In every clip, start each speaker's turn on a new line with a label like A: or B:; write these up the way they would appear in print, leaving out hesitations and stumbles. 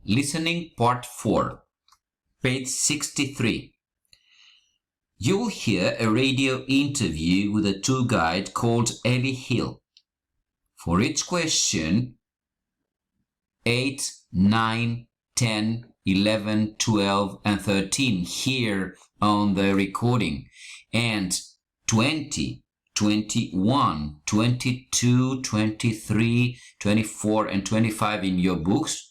A: Listening Part 4, page 63. You'll hear a radio interview with a tour guide called Ellie Hill. For each question, 8, 9, 10, 11, 12, and 13 here on the recording, and 20, 21, 22, 23, 24, and 25 in your books.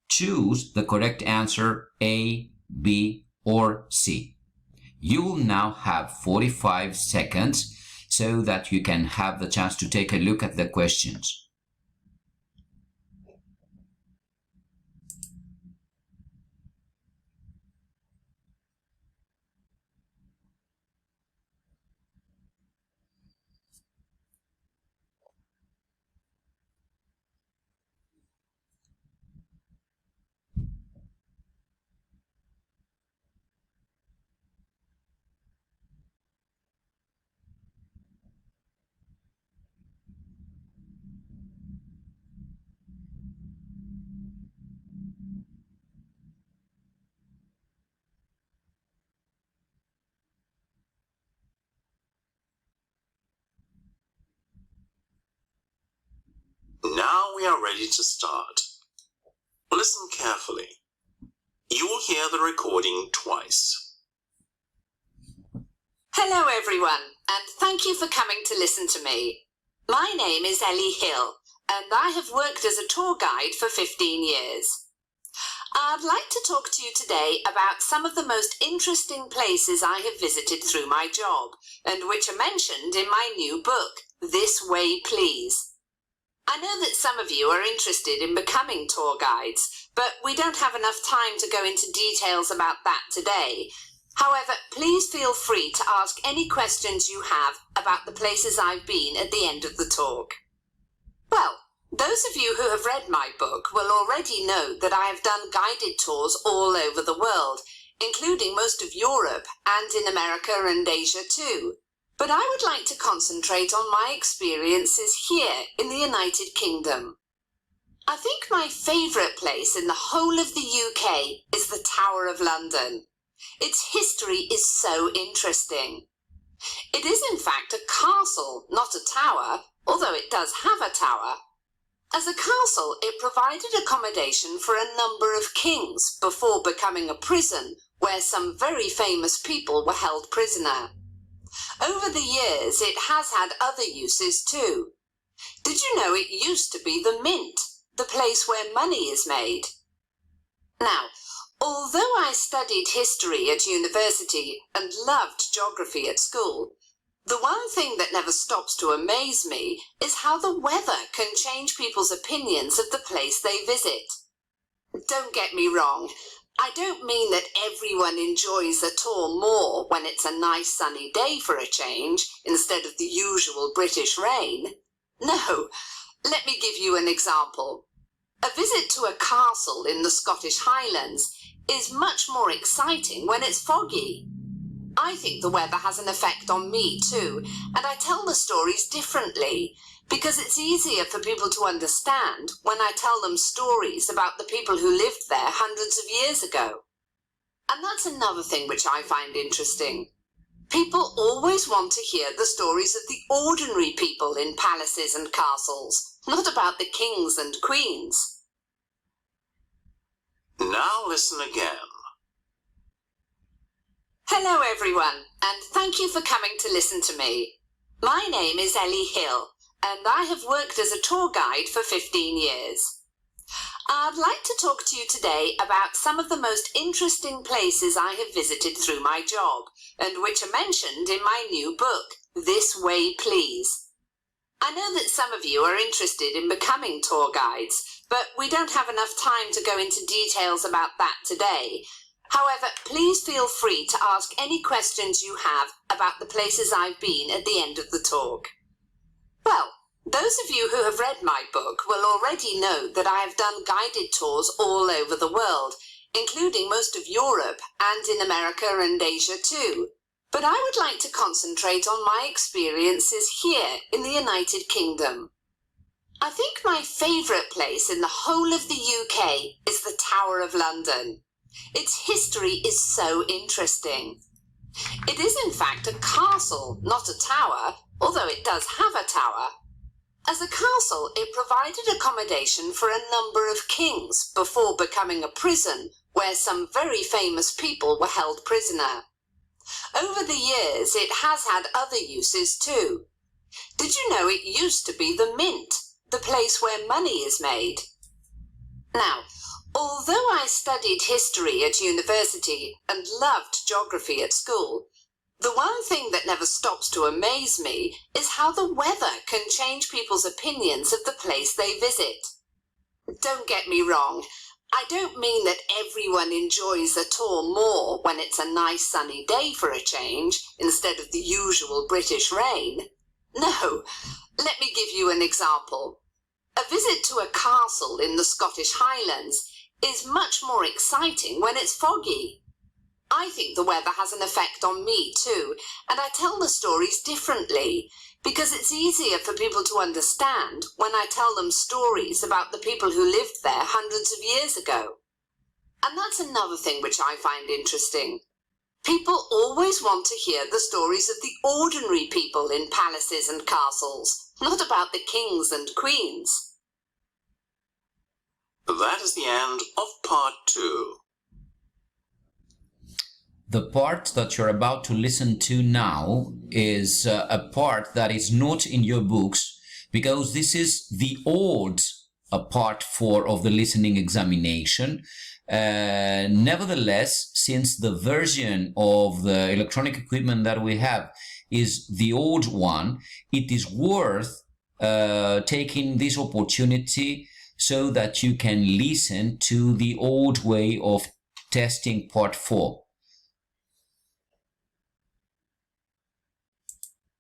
A: Choose the correct answer A, B, or C. You will now have 45 seconds so that you can have the chance to take a look at the questions.
B: Now we are ready to start. Listen carefully. You will hear the recording twice.
C: Hello everyone, and thank you for coming to listen to me. My name is Ellie Hill, and I have worked as a tour guide for 15 years. I'd like to talk to you today about some of the most interesting places I have visited through my job, and which are mentioned in my new book, This Way Please. I know that some of you are interested in becoming tour guides, but we don't have enough time to go into details about that today. However, please feel free to ask any questions you have about the places I've been at the end of the talk. Well, those of you who have read my book will already know that I have done guided tours all over the world, including most of Europe and in America and Asia too. But I would like to concentrate on my experiences here in the United Kingdom. I think my favourite place in the whole of the UK is the Tower of London. Its history is so interesting. It is in fact a castle, not a tower, although it does have a tower. As a castle, it provided accommodation for a number of kings before becoming a prison where some very famous people were held prisoner. Over the years, it has had other uses too. Did you know it used to be the Mint, the place where money is made? Now, although I studied history at university and loved geography at school, the one thing that never stops to amaze me is how the weather can change people's opinions of the place they visit. Don't get me wrong. I don't mean that everyone enjoys a tour more when it's a nice sunny day for a change instead of the usual British rain. No, let me give you an example. A visit to a castle in the Scottish Highlands is much more exciting when it's foggy. I think the weather has an effect on me too, and I tell the stories differently, because it's easier for people to understand when I tell them stories about the people who lived there hundreds of years ago. And that's another thing which I find interesting. People always want to hear the stories of the ordinary people in palaces and castles, not about the kings and queens.
B: Now listen again.
C: Hello everyone, and thank you for coming to listen to me. My name is Ellie Hill, and I have worked as a tour guide for 15 years. I'd like to talk to you today about some of the most interesting places I have visited through my job, and which are mentioned in my new book, This Way Please. I know that some of you are interested in becoming tour guides, but we don't have enough time to go into details about that today. However, please feel free to ask any questions you have about the places I've been at the end of the talk. Well, those of you who have read my book will already know that I have done guided tours all over the world, including most of Europe and in America and Asia too. But I would like to concentrate on my experiences here in the United Kingdom. I think my favourite place in the whole of the UK is the Tower of London. Its history is so interesting. It is in fact a castle, not a tower, although it does have a tower. As a castle, it provided accommodation for a number of kings before becoming a prison where some very famous people were held prisoner. Over the years, it has had other uses too. Did you know it used to be the Mint, the place where money is made? Now, although I studied history at university and loved geography at school, the one thing that never stops to amaze me is how the weather can change people's opinions of the place they visit. Don't get me wrong, I don't mean that everyone enjoys a tour more when it's a nice sunny day for a change instead of the usual British rain. No, let me give you an example. A visit to a castle in the Scottish Highlands is much more exciting when it's foggy. I think the weather has an effect on me too, and I tell the stories differently because it's easier for people to understand when I tell them stories about the people who lived there hundreds of years ago. And that's another thing which I find interesting. People always want to hear the stories of the ordinary people in palaces and castles, not about the kings and queens.
B: That is the end of part 2.
A: The part that you're about to listen to now is a part that is not in your books because this is the old part 4 of the listening examination. Nevertheless, since the version of the electronic equipment that we have is the old one, it is worth taking this opportunity so that you can listen to the old way of testing part 4.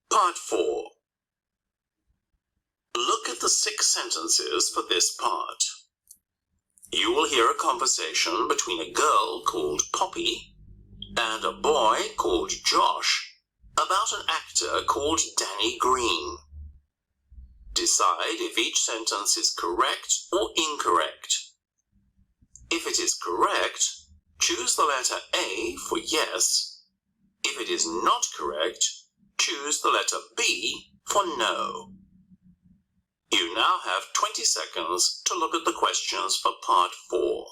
B: Part 4. Look at the 6 sentences for this part. You will hear a conversation between a girl called Poppy and a boy called Josh about an actor called Danny Green. Decide if each sentence is correct or incorrect. If it is correct, choose the letter A for yes. If it is not correct, choose the letter B for no. You now have 20 seconds to look at the questions for part 4.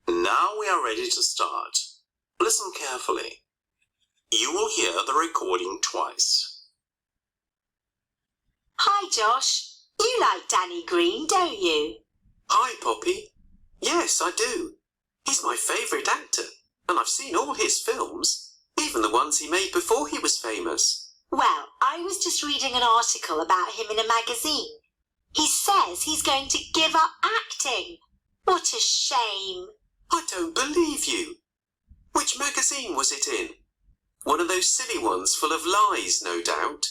B: Now we are ready to start. Listen carefully. You will hear the recording twice.
D: Hi, Josh. You like Danny Green, don't you?
E: Hi, Poppy. Yes, I do. He's my favourite actor, and I've seen all his films, even the ones he made before he was famous.
D: Well, I was just reading an article about him in a magazine. He says he's going to give up acting. What a shame.
E: I don't believe you. Which magazine was it in? One of those silly ones full of lies, no doubt.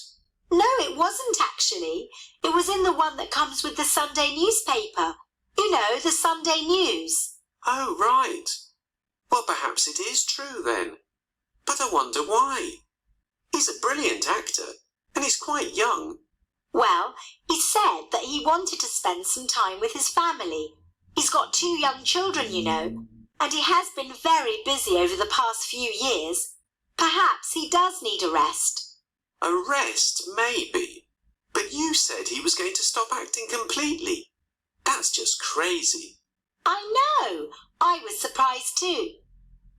D: No, it wasn't actually. It was in the one that comes with the Sunday newspaper. You know, the Sunday News.
E: Oh, right. Well, perhaps it is true then. But I wonder why. He's a brilliant actor, and he's quite young.
D: Well, he said that he wanted to spend some time with his family. He's got 2 young children, you know, and he has been very busy over the past few years. Perhaps he does need a rest.
E: A rest, maybe. But you said he was going to stop acting completely. That's just crazy.
D: I know. I was surprised too.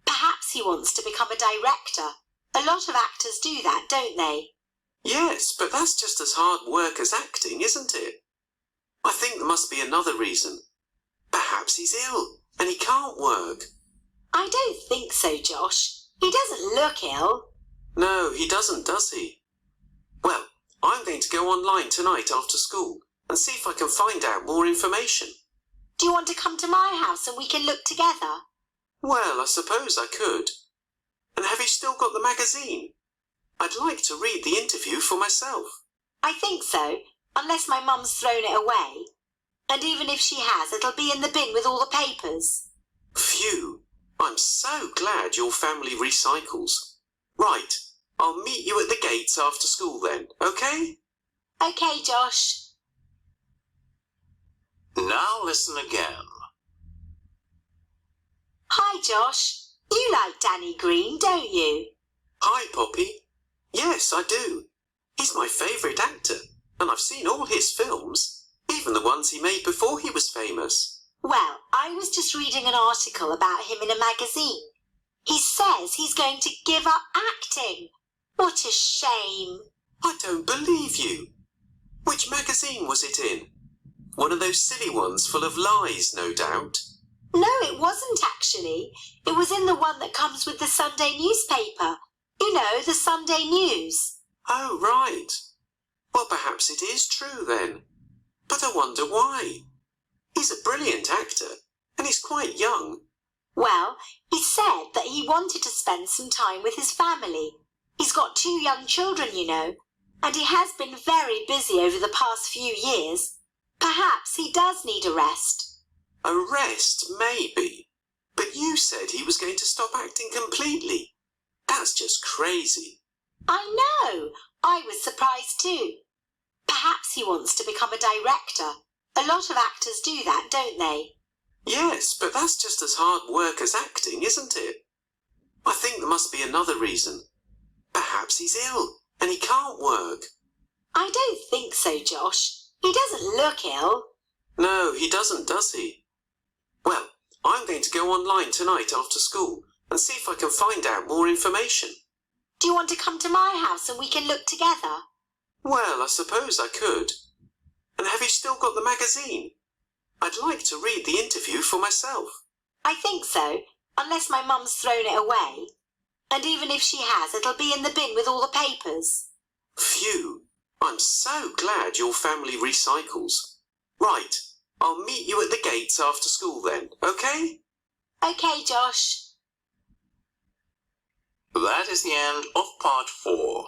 D: Perhaps he wants to become a director. A lot of actors do that, don't they?
E: Yes, but that's just as hard work as acting, isn't it? I think there must be another reason. Perhaps he's ill and he can't work.
D: I don't think so, Josh. He doesn't look ill.
E: No, he doesn't, does he? Well, I'm going to go online tonight after school and see if I can find out more information.
D: Do you want to come to my house and we can look together?
E: Well, I suppose I could. And have you still got the magazine? I'd like to read the interview for myself.
D: I think so. unless my mum's thrown it away. And even if she has, it'll be in the bin with all the papers.
E: Phew, I'm so glad your family recycles. Right, I'll meet you at the gates after school then, okay?
D: Okay, Josh.
B: Now listen again.
D: Hi, Josh. You like Danny Green, don't you?
E: Hi, Poppy. Yes, I do. He's my favourite actor, and I've seen all his films, even the ones he made before he was famous.
D: Well, I was just reading an article about him in a magazine. He says he's going to give up acting. What a shame.
E: I don't believe you. Which magazine was it in? One of those silly ones full of lies, no doubt.
D: No, it wasn't actually. It was in the one that comes with the Sunday newspaper. You know, the Sunday News.
E: Oh, right. Well, perhaps it is true then. But I wonder why. He's a brilliant actor, and he's quite young.
D: Well, he said that he wanted to spend some time with his family. He's got 2 young children, you know, and he has been very busy over the past few years. Perhaps he does need a rest.
E: A rest, maybe. But you said he was going to stop acting completely. That's just crazy.
D: I know. I was surprised too. Perhaps he wants to become a director. A lot of actors do that, don't they?
E: Yes, but that's just as hard work as acting, isn't it? I think there must be another reason. Perhaps he's ill and he can't work.
D: I don't think so, Josh. He doesn't look ill.
E: No, he doesn't, does he? Well, I'm going to go online tonight after school and see if I can find out more information.
D: Do you want to come to my house and we can look together?
E: Well, I suppose I could. And have you still got the magazine? I'd like to read the interview for myself.
D: I think so, unless my mum's thrown it away. And even if she has, it'll be in the bin with all the papers.
E: Phew, I'm so glad your family recycles. Right, I'll meet you at the gates after school then, okay?
D: Okay, Josh.
B: That is the end of part 4.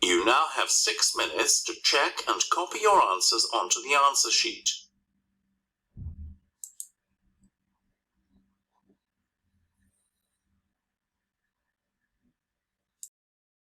B: You now have 6 minutes to check and copy your answers onto the answer sheet.